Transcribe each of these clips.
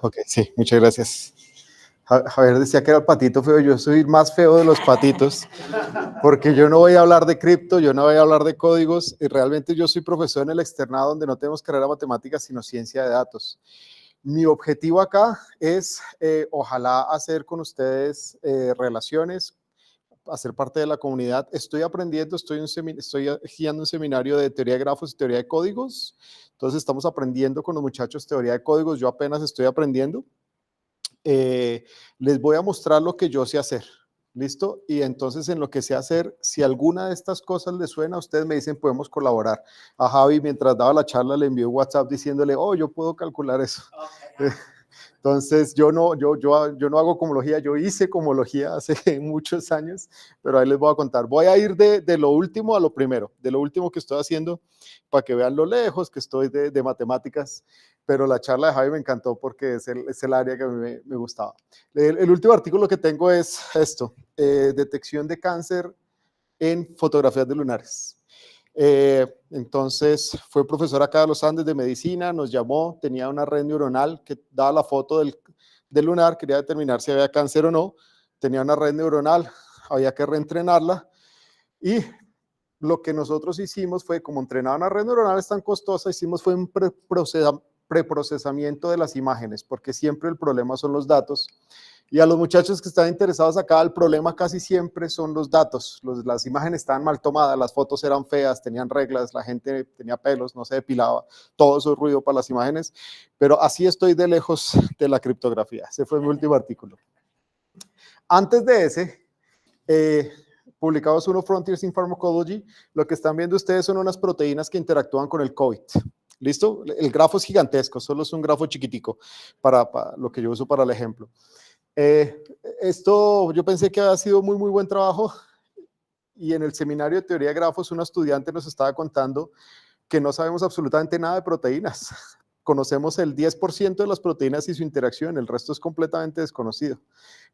Ok, sí, muchas gracias. Javier decía que era el patito feo, yo soy el más feo de los patitos, porque yo no voy a hablar de cripto, yo no voy a hablar de códigos, y realmente yo soy profesor en el externado donde no tenemos carrera de matemáticas, sino ciencia de datos. Mi objetivo acá es, ojalá, hacer con ustedes relaciones, hacer parte de la comunidad. Estoy aprendiendo, estoy guiando un seminario de teoría de grafos y teoría de códigos, entonces estamos aprendiendo con los muchachos teoría de códigos, yo apenas estoy aprendiendo. Les voy a mostrar lo que yo sé hacer, ¿listo? Y entonces en lo que sé hacer, si alguna de estas cosas les suena, ustedes me dicen, podemos colaborar. A Javi, mientras daba la charla, le envió un WhatsApp diciéndole, oh, yo puedo calcular eso. Okay. Entonces, yo no hago comología, yo hice comología hace muchos años, pero ahí les voy a contar. Voy a ir de lo último a lo primero, de lo último que estoy haciendo, para que vean lo lejos que estoy de matemáticas, pero la charla de Javi me encantó porque es el área que a mí me gustaba. El último artículo que tengo es esto, detección de cáncer en fotografías de lunares. Entonces fue profesor acá de los Andes de medicina, nos llamó, tenía una red neuronal que daba la foto del lunar, quería determinar si había cáncer o no, tenía una red neuronal, había que reentrenarla y lo que nosotros hicimos fue, como entrenar una red neuronal es tan costosa, hicimos fue un preprocesamiento de las imágenes, porque siempre el problema son los datos. Y a los muchachos que están interesados acá, el problema casi siempre son los datos. Las imágenes estaban mal tomadas, las fotos eran feas, tenían reglas, la gente tenía pelos, no se depilaba, todo eso es ruido para las imágenes, pero así estoy de lejos de la criptografía. Ese fue mi último artículo. Antes de ese, publicamos uno, Frontiers in Pharmacology. Lo que están viendo ustedes son unas proteínas que interactúan con el COVID. ¿Listo? El grafo es gigantesco, solo es un grafo chiquitico para lo que yo uso para el ejemplo. Esto yo pensé que había sido muy buen trabajo y en el seminario de teoría de grafos una estudiante nos estaba contando que no sabemos absolutamente nada de proteínas. Conocemos el 10% de las proteínas y su interacción, el resto es completamente desconocido.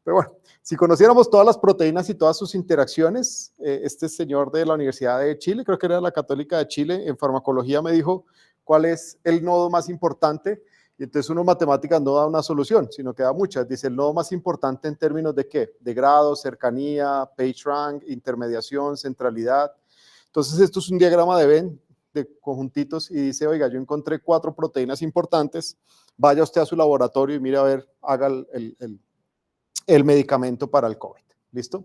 Pero bueno, si conociéramos todas las proteínas y todas sus interacciones, este señor de la Universidad de Chile, creo que era la Católica de Chile, en farmacología me dijo cuál es el nodo más importante. Y entonces uno en matemáticas no da una solución, sino que da muchas. Dice el nodo más importante en términos de ¿qué? De grado, cercanía, PageRank, intermediación, centralidad. Entonces esto es un diagrama de Venn de conjuntitos y dice, oiga, yo encontré 4 proteínas importantes, vaya usted a su laboratorio y mire a ver, haga el medicamento para el COVID. ¿Listo?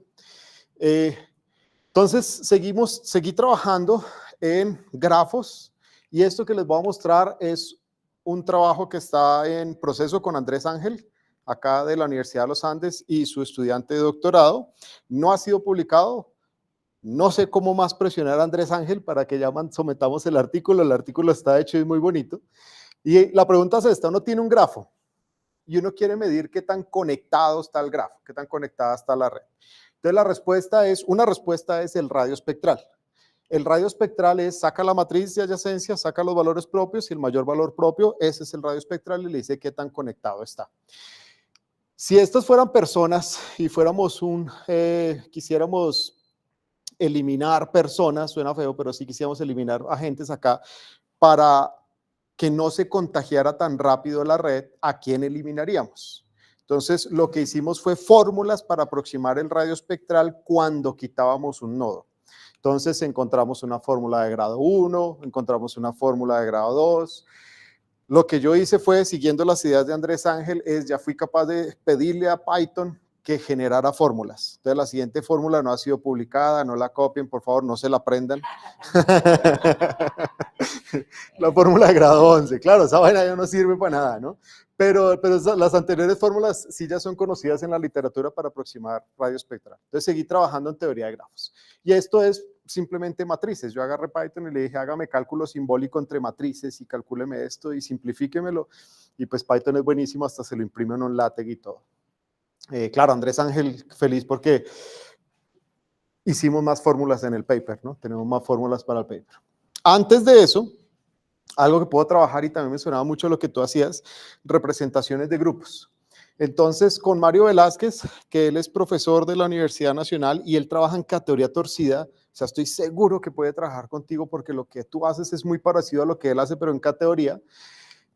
Entonces seguí trabajando en grafos y esto que les voy a mostrar es un trabajo que está en proceso con Andrés Ángel, acá de la Universidad de los Andes, y su estudiante de doctorado. No ha sido publicado. No sé cómo más presionar a Andrés Ángel para que ya sometamos el artículo está hecho y es muy bonito. Y la pregunta es esta, uno tiene un grafo y uno quiere medir qué tan conectado está el grafo, qué tan conectada está la red. Entonces una respuesta es el radio espectral. El radio espectral es, saca la matriz de adyacencia, saca los valores propios y el mayor valor propio, ese es el radio espectral y le dice qué tan conectado está. Si estas fueran personas y fuéramos quisiéramos eliminar personas, suena feo, pero sí quisiéramos eliminar agentes acá para que no se contagiara tan rápido la red, ¿a quién eliminaríamos? Entonces, lo que hicimos fue fórmulas para aproximar el radio espectral cuando quitábamos un nodo. Entonces, encontramos una fórmula de grado 1, encontramos una fórmula de grado 2. Lo que yo hice fue, siguiendo las ideas de Andrés Ángel, ya fui capaz de pedirle a Python que generara fórmulas. Entonces, la siguiente fórmula no ha sido publicada, no la copien, por favor, no se la aprendan. La fórmula de grado 11, claro, esa vaina ya no sirve para nada, ¿no? Pero las anteriores fórmulas sí ya son conocidas en la literatura para aproximar radio espectral. Entonces, seguí trabajando en teoría de grafos. Y esto es simplemente matrices. Yo agarré Python y le dije, hágame cálculo simbólico entre matrices y calcúleme esto y simplifíquemelo. Y pues Python es buenísimo, hasta se lo imprime en un LaTeX y todo. Claro, Andrés Ángel feliz porque hicimos más fórmulas en el paper, ¿no? Tenemos más fórmulas para el paper. Antes de eso, algo que puedo trabajar y también me sonaba mucho lo que tú hacías, representaciones de grupos. Entonces, con Mario Velázquez, que él es profesor de la Universidad Nacional y él trabaja en categoría torcida, o sea, estoy seguro que puede trabajar contigo porque lo que tú haces es muy parecido a lo que él hace, pero en categoría.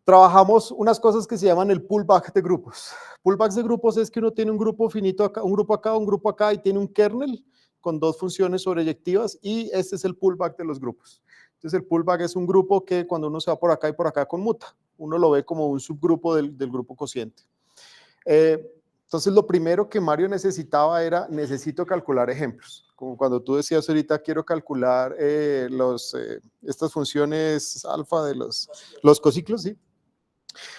trabajamos unas cosas que se llaman el pullback de grupos. Pullbacks de grupos es que uno tiene un grupo finito acá, un grupo acá y tiene un kernel con dos funciones sobreyectivas y este es el pullback de los grupos. Entonces el pullback es un grupo que cuando uno se va por acá y por acá conmuta. Uno lo ve como un subgrupo del grupo cociente. Entonces lo primero que Mario necesitaba era, necesito calcular ejemplos. Como cuando tú decías ahorita, quiero calcular estas funciones alfa de los cociclos, ¿sí?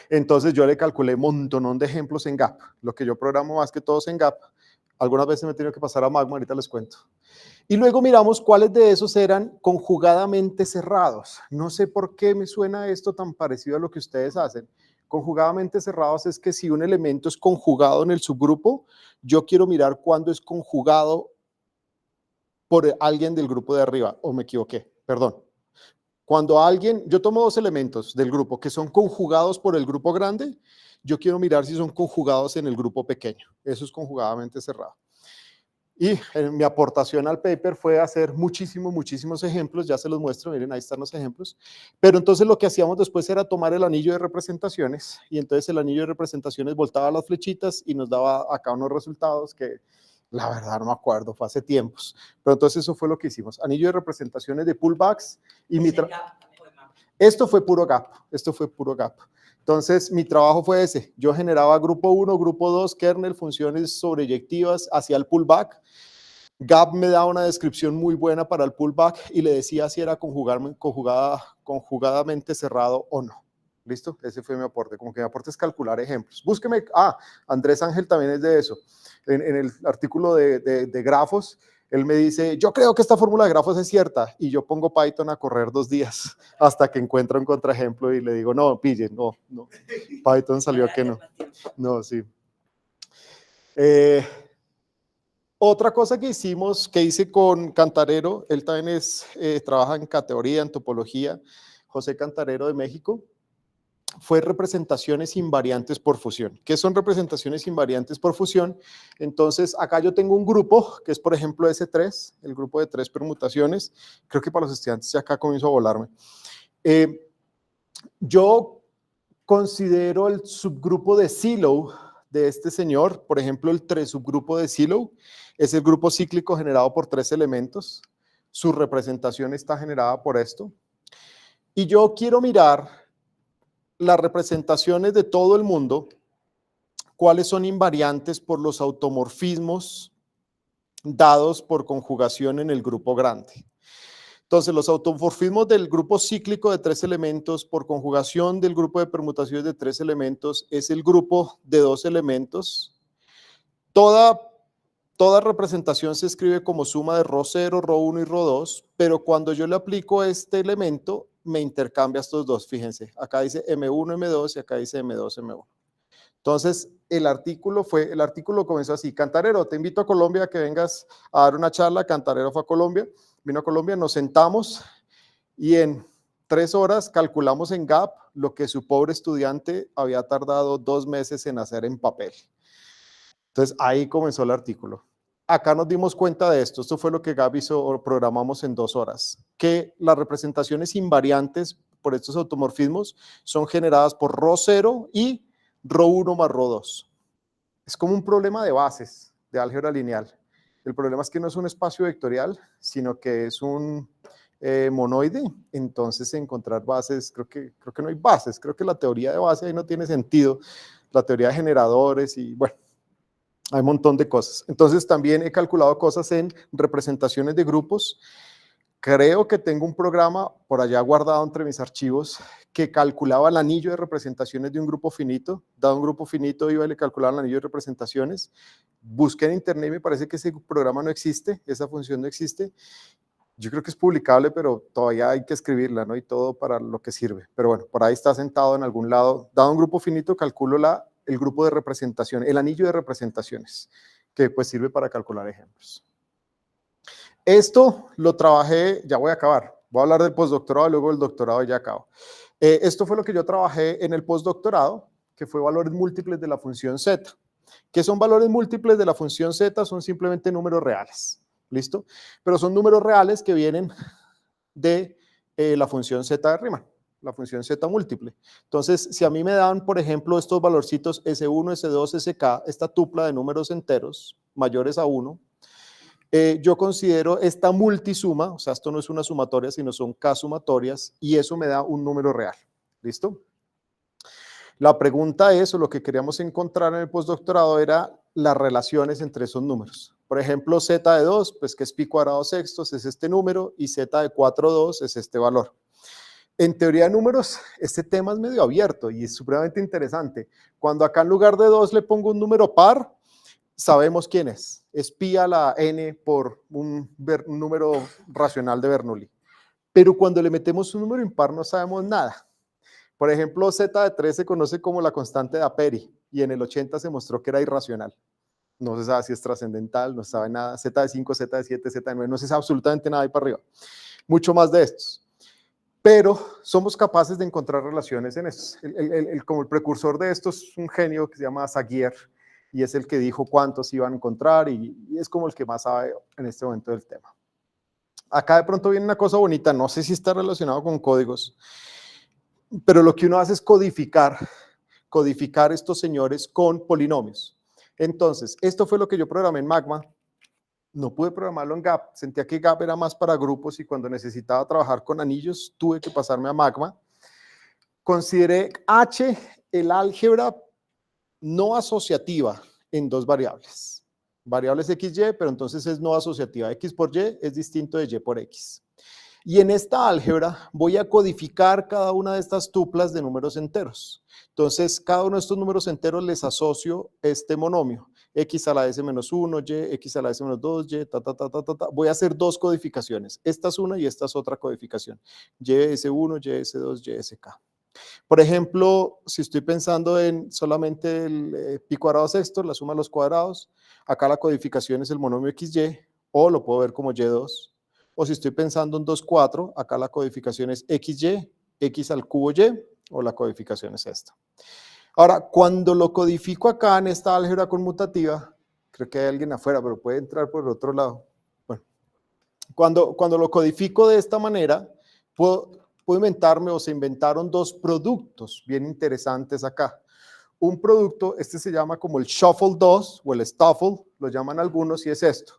Entonces yo le calculé un montón de ejemplos en GAP. Lo que yo programo más que todos en GAP. Algunas veces me he tenido que pasar a Magma, ahorita les cuento. Y luego miramos cuáles de esos eran conjugadamente cerrados. No sé por qué me suena esto tan parecido a lo que ustedes hacen. Conjugadamente cerrados es que si un elemento es conjugado en el subgrupo, yo quiero mirar cuándo es conjugado por alguien del grupo de arriba. O me equivoqué, perdón. Cuando yo tomo dos elementos del grupo que son conjugados por el grupo grande, yo quiero mirar si son conjugados en el grupo pequeño. Eso es conjugadamente cerrado. Y mi aportación al paper fue hacer muchísimos ejemplos, ya se los muestro, miren, ahí están los ejemplos. Pero entonces lo que hacíamos después era tomar el anillo de representaciones, y entonces el anillo de representaciones voltaba las flechitas y nos daba acá unos resultados que la verdad no me acuerdo, fue hace tiempos. Pero entonces eso fue lo que hicimos, anillo de representaciones de pullbacks. Y esto fue puro gap. Entonces, mi trabajo fue ese. Yo generaba grupo 1, grupo 2, kernel, funciones sobreyectivas hacia el pullback. Gap me da una descripción muy buena para el pullback y le decía si era conjugadamente cerrado o no. ¿Listo? Ese fue mi aporte. Como que mi aporte es calcular ejemplos. Búsqueme. Andrés Ángel también es de eso. En el artículo de grafos, él me dice, yo creo que esta fórmula de grafos es cierta, y yo pongo Python a correr 2 días hasta que encuentro un contraejemplo y le digo, no, pille, no, Python salió que no. No, sí. Otra cosa que hice con Cantarero, él también trabaja en categoría, en topología, José Cantarero de México, fue representaciones invariantes por fusión. ¿Qué son representaciones invariantes por fusión? Entonces, acá yo tengo un grupo, que es por ejemplo S3, el grupo de 3 permutaciones. Creo que para los estudiantes ya acá comienzo a volarme. Yo considero el subgrupo de Silo de este señor, por ejemplo, el 3 subgrupo de Silo, es el grupo cíclico generado por 3 elementos. Su representación está generada por esto. Y yo quiero mirar las representaciones de todo el mundo, cuáles son invariantes por los automorfismos dados por conjugación en el grupo grande. Entonces, los automorfismos del grupo cíclico de 3 elementos por conjugación del grupo de permutaciones de 3 elementos es el grupo de 2 elementos. Toda representación se escribe como suma de ρ0, ρ1 y ρ2, pero cuando yo le aplico este elemento, me intercambia estos dos, fíjense, acá dice M1, M2 y acá dice M2, M1. Entonces, el artículo comenzó así, Cantarero, te invito a Colombia que vengas a dar una charla. Cantarero fue a Colombia, vino a Colombia, nos sentamos y en 3 horas calculamos en GAP lo que su pobre estudiante había tardado 2 meses en hacer en papel. Entonces, ahí comenzó el artículo. Acá nos dimos cuenta de esto. Esto fue lo que Gab hizo, o programamos en 2 horas. Que las representaciones invariantes por estos automorfismos son generadas por ρ0 y ρ1 más ρ2. Es como un problema de bases de álgebra lineal. El problema es que no es un espacio vectorial, sino que es un monoide. Entonces, encontrar bases, creo que no hay bases. Creo que la teoría de base ahí no tiene sentido. La teoría de generadores y bueno. Hay un montón de cosas. Entonces también he calculado cosas en representaciones de grupos. Creo que tengo un programa por allá guardado entre mis archivos que calculaba el anillo de representaciones de un grupo finito. Dado un grupo finito iba y le calculaba el anillo de representaciones. Busqué en internet y me parece que ese programa no existe, esa función no existe. Yo creo que es publicable, pero todavía hay que escribirla, ¿no? Y todo para lo que sirve. Pero bueno, por ahí está sentado en algún lado. Dado un grupo finito, calculo el grupo de representación, el anillo de representaciones, que pues sirve para calcular ejemplos. Esto lo trabajé, ya voy a acabar, voy a hablar del postdoctorado, luego del doctorado y ya acabo. Esto fue lo que yo trabajé en el postdoctorado, que fue valores múltiples de la función z. ¿Qué son valores múltiples de la función z? Son simplemente números reales, ¿listo? Pero son números reales que vienen de la función z de Riemann. la función z múltiple. Entonces, si a mí me dan, por ejemplo, estos valorcitos S1, S2, SK, esta tupla de números enteros mayores a 1, yo considero esta multisuma, o sea, esto no es una sumatoria, sino son K sumatorias, y eso me da un número real. ¿Listo? La pregunta es, o lo que queríamos encontrar en el postdoctorado, era las relaciones entre esos números. Por ejemplo, z de 2, pues que es pi cuadrado sextos, es este número, y z de 4, 2 es este valor. En teoría de números, este tema es medio abierto y es supremamente interesante. Cuando acá en lugar de 2 le pongo un número par, sabemos quién es. Es pi a la n por un número racional de Bernoulli. Pero cuando le metemos un número impar no sabemos nada. Por ejemplo, z de 3 se conoce como la constante de Aperi y en el 80 se mostró que era irracional. No se sabe si es trascendental, no se sabe nada. Z de 5, Z de 7, Z de 9, no se sabe absolutamente nada ahí para arriba. Mucho más de estos. Pero somos capaces de encontrar relaciones en estos. Como el precursor de esto es un genio que se llama Zagier y es el que dijo cuántos iban a encontrar y es como el que más sabe en este momento del tema. Acá de pronto viene una cosa bonita, no sé si está relacionado con códigos, pero lo que uno hace es codificar estos señores con polinomios. Entonces, esto fue lo que yo programé en Magma. No pude programarlo en GAP, sentía que GAP era más para grupos y cuando necesitaba trabajar con anillos tuve que pasarme a Magma. Consideré H el álgebra no asociativa en dos variables. Variables XY, pero entonces es no asociativa. X por Y es distinto de Y por X. Y en esta álgebra voy a codificar cada una de estas tuplas de números enteros. Entonces, cada uno de estos números enteros les asocio este monomio. X a la S menos 1, Y, X a la S menos 2, Y, Voy a hacer dos codificaciones. Esta es una y esta es otra codificación. YS1, YS2, YSK. Por ejemplo, si estoy pensando en solamente el pi cuadrado sexto, la suma de los cuadrados, acá la codificación es el monomio XY, o lo puedo ver como Y2. O si estoy pensando en 2, 4, acá la codificación es XY, X al cubo Y, o la codificación es esta. Ahora, cuando lo codifico acá en esta álgebra conmutativa, creo que hay alguien afuera, pero puede entrar por el otro lado. Bueno, cuando lo codifico de esta manera, puedo inventarme o se inventaron dos productos bien interesantes acá. Un producto, este se llama como el Shuffle 2 o el Stuffle, lo llaman algunos y es esto.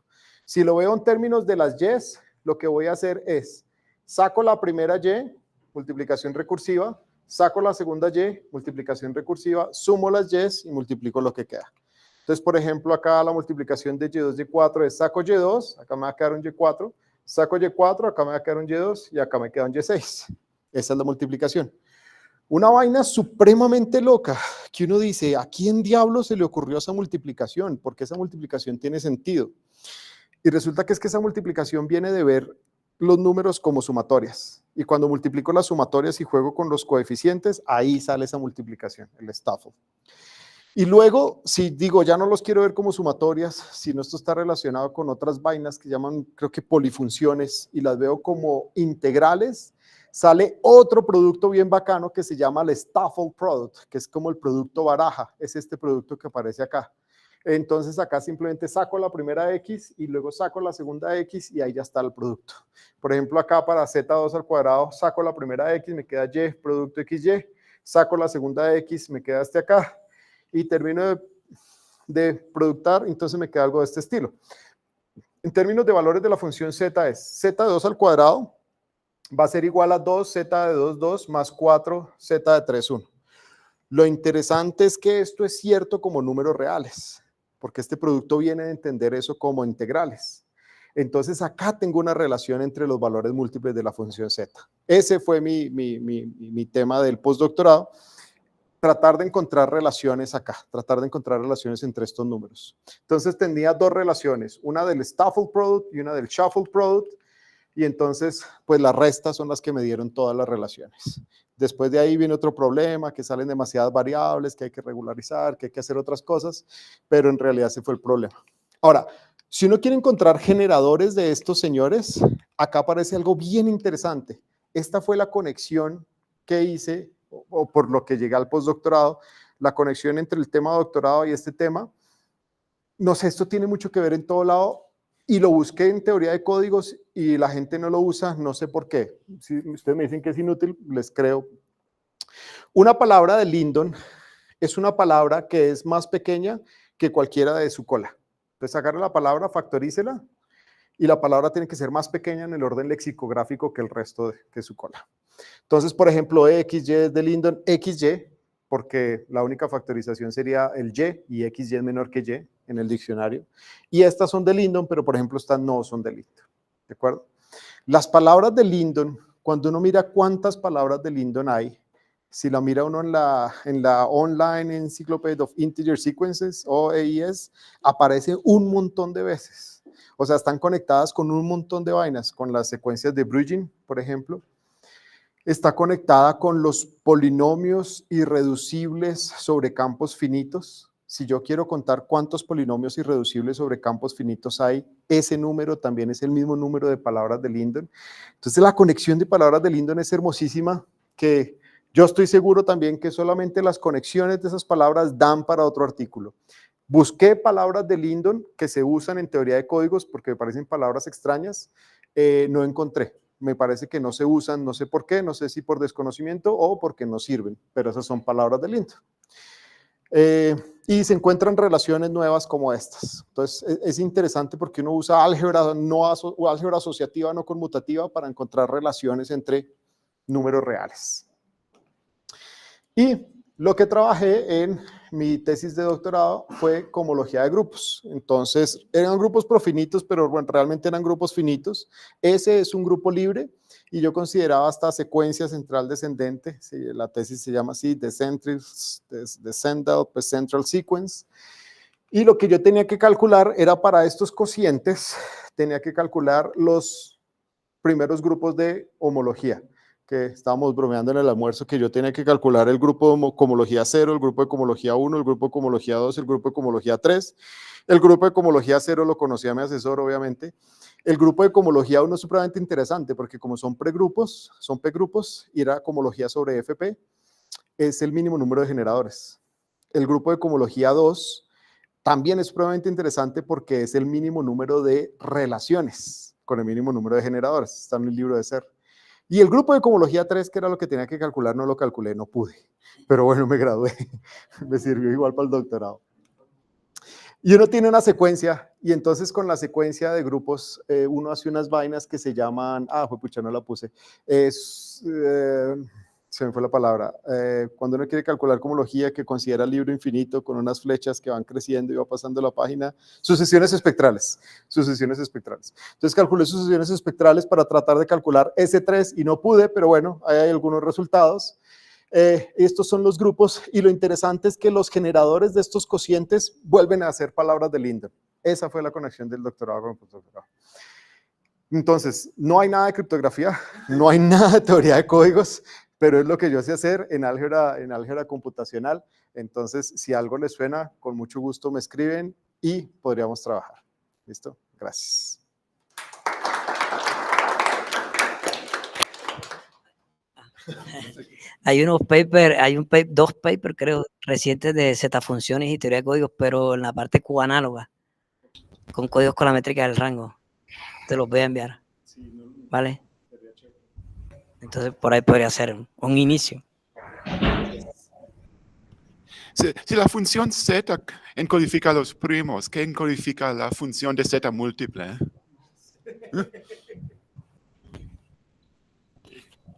Si lo veo en términos de las Y's, lo que voy a hacer es, saco la primera Y, multiplicación recursiva, saco la segunda Y, multiplicación recursiva, sumo las Y's y multiplico lo que queda. Entonces, por ejemplo, acá la multiplicación de Y2, Y4 es saco Y2, acá me va a quedar un Y4, saco Y4, acá me va a quedar un Y2 y acá me queda un Y6. Esa es la multiplicación. Una vaina supremamente loca, que uno dice, ¿a quién diablo se le ocurrió esa multiplicación? Porque esa multiplicación tiene sentido. Y resulta que es que esa multiplicación viene de ver los números como sumatorias. Y cuando multiplico las sumatorias y juego con los coeficientes, ahí sale esa multiplicación, el Stuffle. Y luego, si digo, ya no los quiero ver como sumatorias, sino esto está relacionado con otras vainas que llaman, creo que polifunciones, y las veo como integrales, sale otro producto bien bacano que se llama el Stuffle Product, que es como el producto baraja, es este producto que aparece acá. Entonces acá simplemente saco la primera X y luego saco la segunda X y ahí ya está el producto. Por ejemplo, acá para Z2 al cuadrado saco la primera X, me queda Y, producto XY, saco la segunda X, me queda este acá y termino de productar, entonces me queda algo de este estilo. En términos de valores de la función Z es Z2 al cuadrado va a ser igual a 2Z de 2, 2 más 4Z de 3, 1. Lo interesante es que esto es cierto como números reales, porque este producto viene de entender eso como integrales. Entonces acá tengo una relación entre los valores múltiples de la función z. Ese fue mi tema del postdoctorado, tratar de encontrar relaciones acá, tratar de encontrar relaciones entre estos números. Entonces tenía dos relaciones, una del Stuffle Product y una del Shuffle Product, y entonces pues las restas son las que me dieron todas las relaciones. Después de ahí viene otro problema, que salen demasiadas variables, que hay que regularizar, que hay que hacer otras cosas, pero en realidad ese fue el problema. Ahora, si uno quiere encontrar generadores de estos señores, acá aparece algo bien interesante. Esta fue la conexión que hice, o por lo que llegué al postdoctorado, la conexión entre el tema de doctorado y este tema. No sé, esto tiene mucho que ver en todo lado. y lo busqué en teoría de códigos y la gente no lo usa, no sé por qué. Si ustedes me dicen que es inútil, les creo. Una palabra de Lindon es una palabra que es más pequeña que cualquiera de su cola. Entonces agarre la palabra, factorícela, y la palabra tiene que ser más pequeña en el orden lexicográfico que el resto que su cola. Entonces, por ejemplo, XY es de Lindon XY, porque la única factorización sería el Y XY es menor que Y en el diccionario. Y estas son de Lindon, pero por ejemplo, estas no son de Lindon. ¿De acuerdo? Las palabras de Lindon, cuando uno mira cuántas palabras de Lindon hay, si la mira uno en la Online Encyclopedia of Integer Sequences, OEIS, aparece un montón de veces. O sea, están conectadas con un montón de vainas, con las secuencias de Bruegel, por ejemplo. Está conectada con los polinomios irreducibles sobre campos finitos. Si yo quiero contar cuántos polinomios irreducibles sobre campos finitos hay, ese número también es el mismo número de palabras de Lindon. Entonces la conexión de palabras de Lindon es hermosísima, que yo estoy seguro también que solamente las conexiones de esas palabras dan para otro artículo. Busqué palabras de Lindon que se usan en teoría de códigos porque me parecen palabras extrañas, no encontré. Me parece que no se usan, no sé por qué, no sé si por desconocimiento o porque no sirven, pero esas son palabras de Lindon. Y se encuentran relaciones nuevas como estas. Entonces es interesante porque uno usa álgebra, álgebra asociativa no conmutativa para encontrar relaciones entre números reales. Y lo que trabajé en mi tesis de doctorado fue cohomología de grupos. Entonces, eran grupos profinitos, pero bueno, realmente eran grupos finitos. Ese es un grupo libre y yo consideraba esta secuencia central descendente. Sí, la tesis se llama así, Descendal Central Sequence. Y lo que yo tenía que calcular era para estos cocientes, tenía que calcular los primeros grupos de homología, que estábamos bromeando en el almuerzo, que yo tenía que calcular el grupo de cohomología 0, el grupo de cohomología 1, el grupo de cohomología 2, el grupo de cohomología 3. El grupo de cohomología 0 lo conocía mi asesor, obviamente. El grupo de cohomología 1 es supremamente interesante, porque como son pregrupos, son p-grupos, y era cohomología sobre FP, es el mínimo número de generadores. El grupo de cohomología 2 también es supremamente interesante porque es el mínimo número de relaciones con el mínimo número de generadores. Está en el libro de Ser. Y el grupo de cohomología 3, que era lo que tenía que calcular, no lo calculé, no pude. Pero bueno, me gradué. Me sirvió igual para el doctorado. Y uno tiene una secuencia, y entonces con la secuencia de grupos, uno hace unas vainas que se llaman, pucha, no la puse, se me fue la palabra, cuando uno quiere calcular cohomología que considera el libro infinito con unas flechas que van creciendo y va pasando la página, sucesiones espectrales. Entonces calculé sucesiones espectrales para tratar de calcular S3 y no pude, pero bueno, ahí hay algunos resultados. Estos son los grupos y lo interesante es que los generadores de estos cocientes vuelven a ser palabras de Lindon. Esa fue la conexión del doctorado con el postdoctorado. Entonces, no hay nada de criptografía, no hay nada de teoría de códigos, pero es lo que yo sé hacer en álgebra computacional. Entonces, si algo les suena, con mucho gusto me escriben y podríamos trabajar. ¿Listo? Gracias. Hay unos papers, dos papers creo recientes de Z-funciones y teoría de códigos, pero en la parte cubanáloga, con códigos con la métrica del rango. Te los voy a enviar, ¿vale? Entonces por ahí podría ser un inicio. Si la función z encodifica los primos, ¿qué encodifica la función de z múltiple?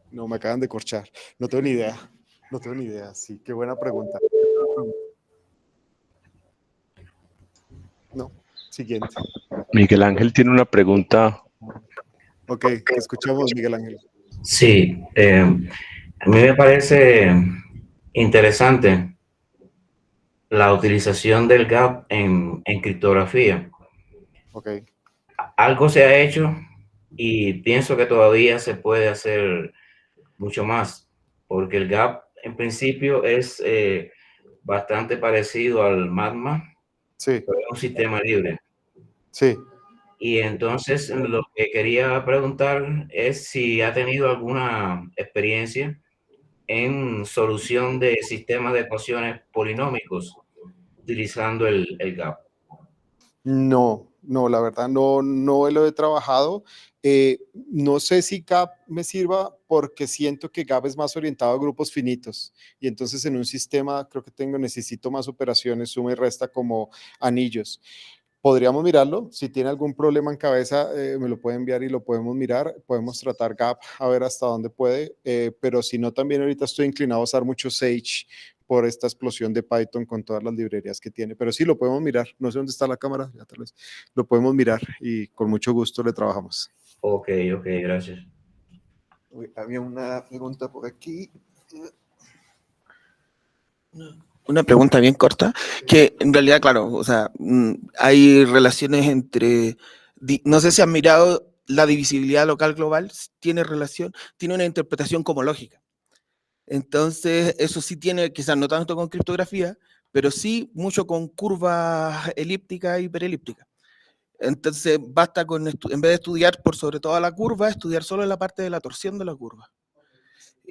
No, me acaban de corchar. No tengo ni idea. Sí, qué buena pregunta. No, siguiente. Miguel Ángel tiene una pregunta. Ok, te escuchamos, Miguel Ángel. Sí, a mí me parece interesante la utilización del gap en criptografía. Ok. Algo se ha hecho y pienso que todavía se puede hacer mucho más, porque el gap en principio es bastante parecido al magma, Sí. pero es un sistema libre. Sí. Y entonces lo que quería preguntar es si ha tenido alguna experiencia en solución de sistemas de ecuaciones polinómicos utilizando el gap. No, No, la verdad no lo he trabajado. No sé si GAP me sirva porque siento que GAP es más orientado a grupos finitos y entonces en un sistema creo que necesito más operaciones, suma y resta como anillos. Podríamos mirarlo, si tiene algún problema en cabeza me lo puede enviar y lo podemos mirar, podemos tratar GAP a ver hasta dónde puede, pero si no también ahorita estoy inclinado a usar mucho Sage por esta explosión de Python con todas las librerías que tiene, pero sí lo podemos mirar, no sé dónde está la cámara, ya tal vez lo podemos mirar y con mucho gusto le trabajamos. Ok, gracias. Había una pregunta por aquí. Una pregunta bien corta, que en realidad, claro, o sea, hay relaciones entre, no sé si han mirado la divisibilidad local global, tiene relación, tiene una interpretación cosmológica. Entonces, eso sí tiene, quizás no tanto con criptografía, pero sí mucho con curvas elípticas y hiperelípticas. Entonces, basta con, en vez de estudiar por sobre toda la curva, estudiar solo la parte de la torsión de la curva.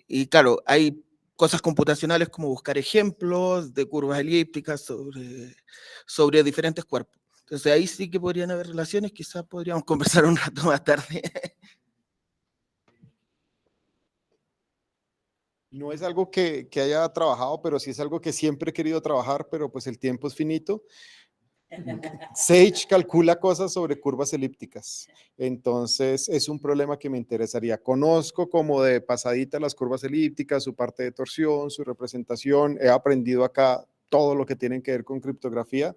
Y claro, hay cosas computacionales como buscar ejemplos de curvas elípticas sobre diferentes cuerpos. Entonces, ahí sí que podrían haber relaciones, quizás podríamos conversar un rato más tarde. No es algo que haya trabajado, pero sí es algo que siempre he querido trabajar, pero pues el tiempo es finito. Sage calcula cosas sobre curvas elípticas, entonces es un problema que me interesaría. Conozco como de pasadita las curvas elípticas, su parte de torsión, su representación. He aprendido acá todo lo que tiene que ver con criptografía.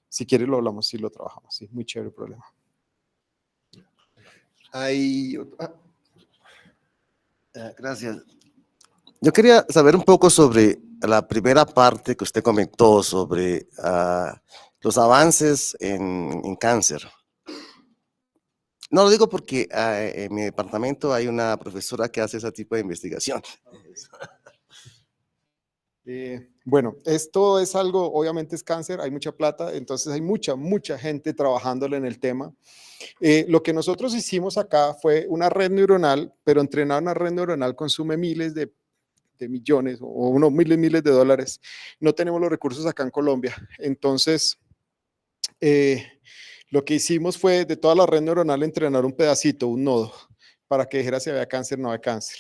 Si quieres lo hablamos, sí lo trabajamos, sí, muy chévere el problema. Gracias. Yo quería saber un poco sobre la primera parte que usted comentó sobre los avances en cáncer. No lo digo porque en mi departamento hay una profesora que hace ese tipo de investigación. Bueno, esto es algo, obviamente es cáncer, hay mucha plata, entonces hay mucha gente trabajándole en el tema. Lo que nosotros hicimos acá fue una red neuronal, pero entrenar una red neuronal consume miles de millones o unos miles de dólares. No tenemos los recursos acá en Colombia. Entonces, lo que hicimos fue de toda la red neuronal entrenar un pedacito, un nodo, para que dijera si había cáncer o no había cáncer.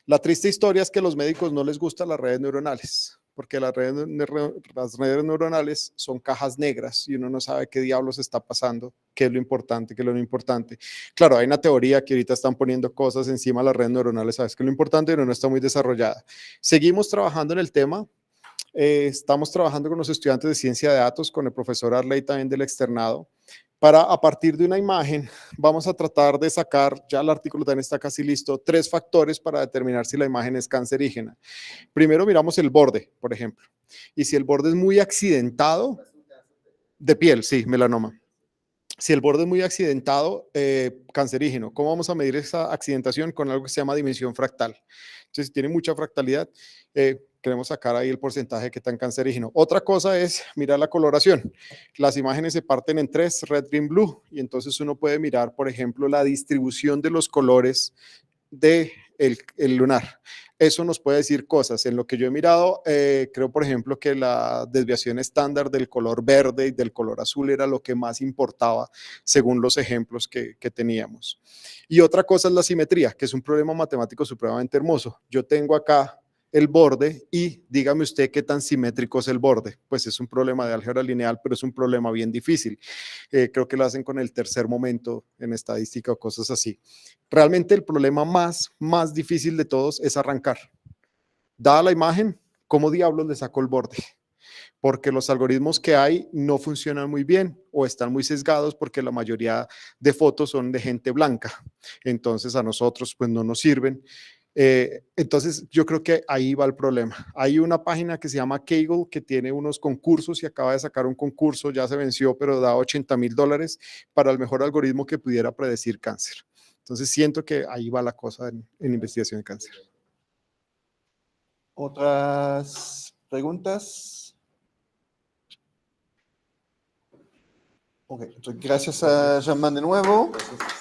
La triste historia es que a los médicos no les gustan las redes neuronales, porque las redes neuronales son cajas negras y uno no sabe qué diablos está pasando, qué es lo importante, qué es lo no importante. Claro, hay una teoría que ahorita están poniendo cosas encima de las redes neuronales, sabes que lo importante pero no está muy desarrollada. Seguimos trabajando en el tema. Estamos trabajando con los estudiantes de ciencia de datos, con el profesor Arley también del externado, para a partir de una imagen vamos a tratar de sacar, ya el artículo también está casi listo, 3 factores para determinar si la imagen es cancerígena. Primero miramos el borde, por ejemplo, y si el borde es muy accidentado, de piel, sí, melanoma. Si el borde es muy accidentado, cancerígeno. ¿Cómo vamos a medir esa accidentación? Con algo que se llama dimensión fractal. Entonces, si tiene mucha fractalidad, queremos sacar ahí el porcentaje que tan cancerígeno. Otra cosa es mirar la coloración. Las imágenes se parten en 3, red, green, blue, y entonces uno puede mirar, por ejemplo, la distribución de los colores de el lunar. Eso nos puede decir cosas. En lo que yo he mirado, creo, por ejemplo, que la desviación estándar del color verde y del color azul era lo que más importaba según los ejemplos que teníamos. Y otra cosa es la simetría, que es un problema matemático supremamente hermoso. Yo tengo acá el borde y dígame usted qué tan simétrico es el borde. Pues es un problema de álgebra lineal, pero es un problema bien difícil. Creo que lo hacen con el tercer momento en estadística o cosas así. Realmente el problema más difícil de todos es arrancar. Dada la imagen, ¿cómo diablos le saco el borde? Porque los algoritmos que hay no funcionan muy bien o están muy sesgados porque la mayoría de fotos son de gente blanca. Entonces a nosotros pues no nos sirven. Entonces yo creo que ahí va el problema. Hay una página que se llama Kaggle que tiene unos concursos y acaba de sacar un concurso, ya se venció, pero da $80,000 para el mejor algoritmo que pudiera predecir cáncer. Entonces siento que ahí va la cosa en investigación de cáncer. ¿Otras preguntas? Ok, entonces gracias a Germán de nuevo. Gracias.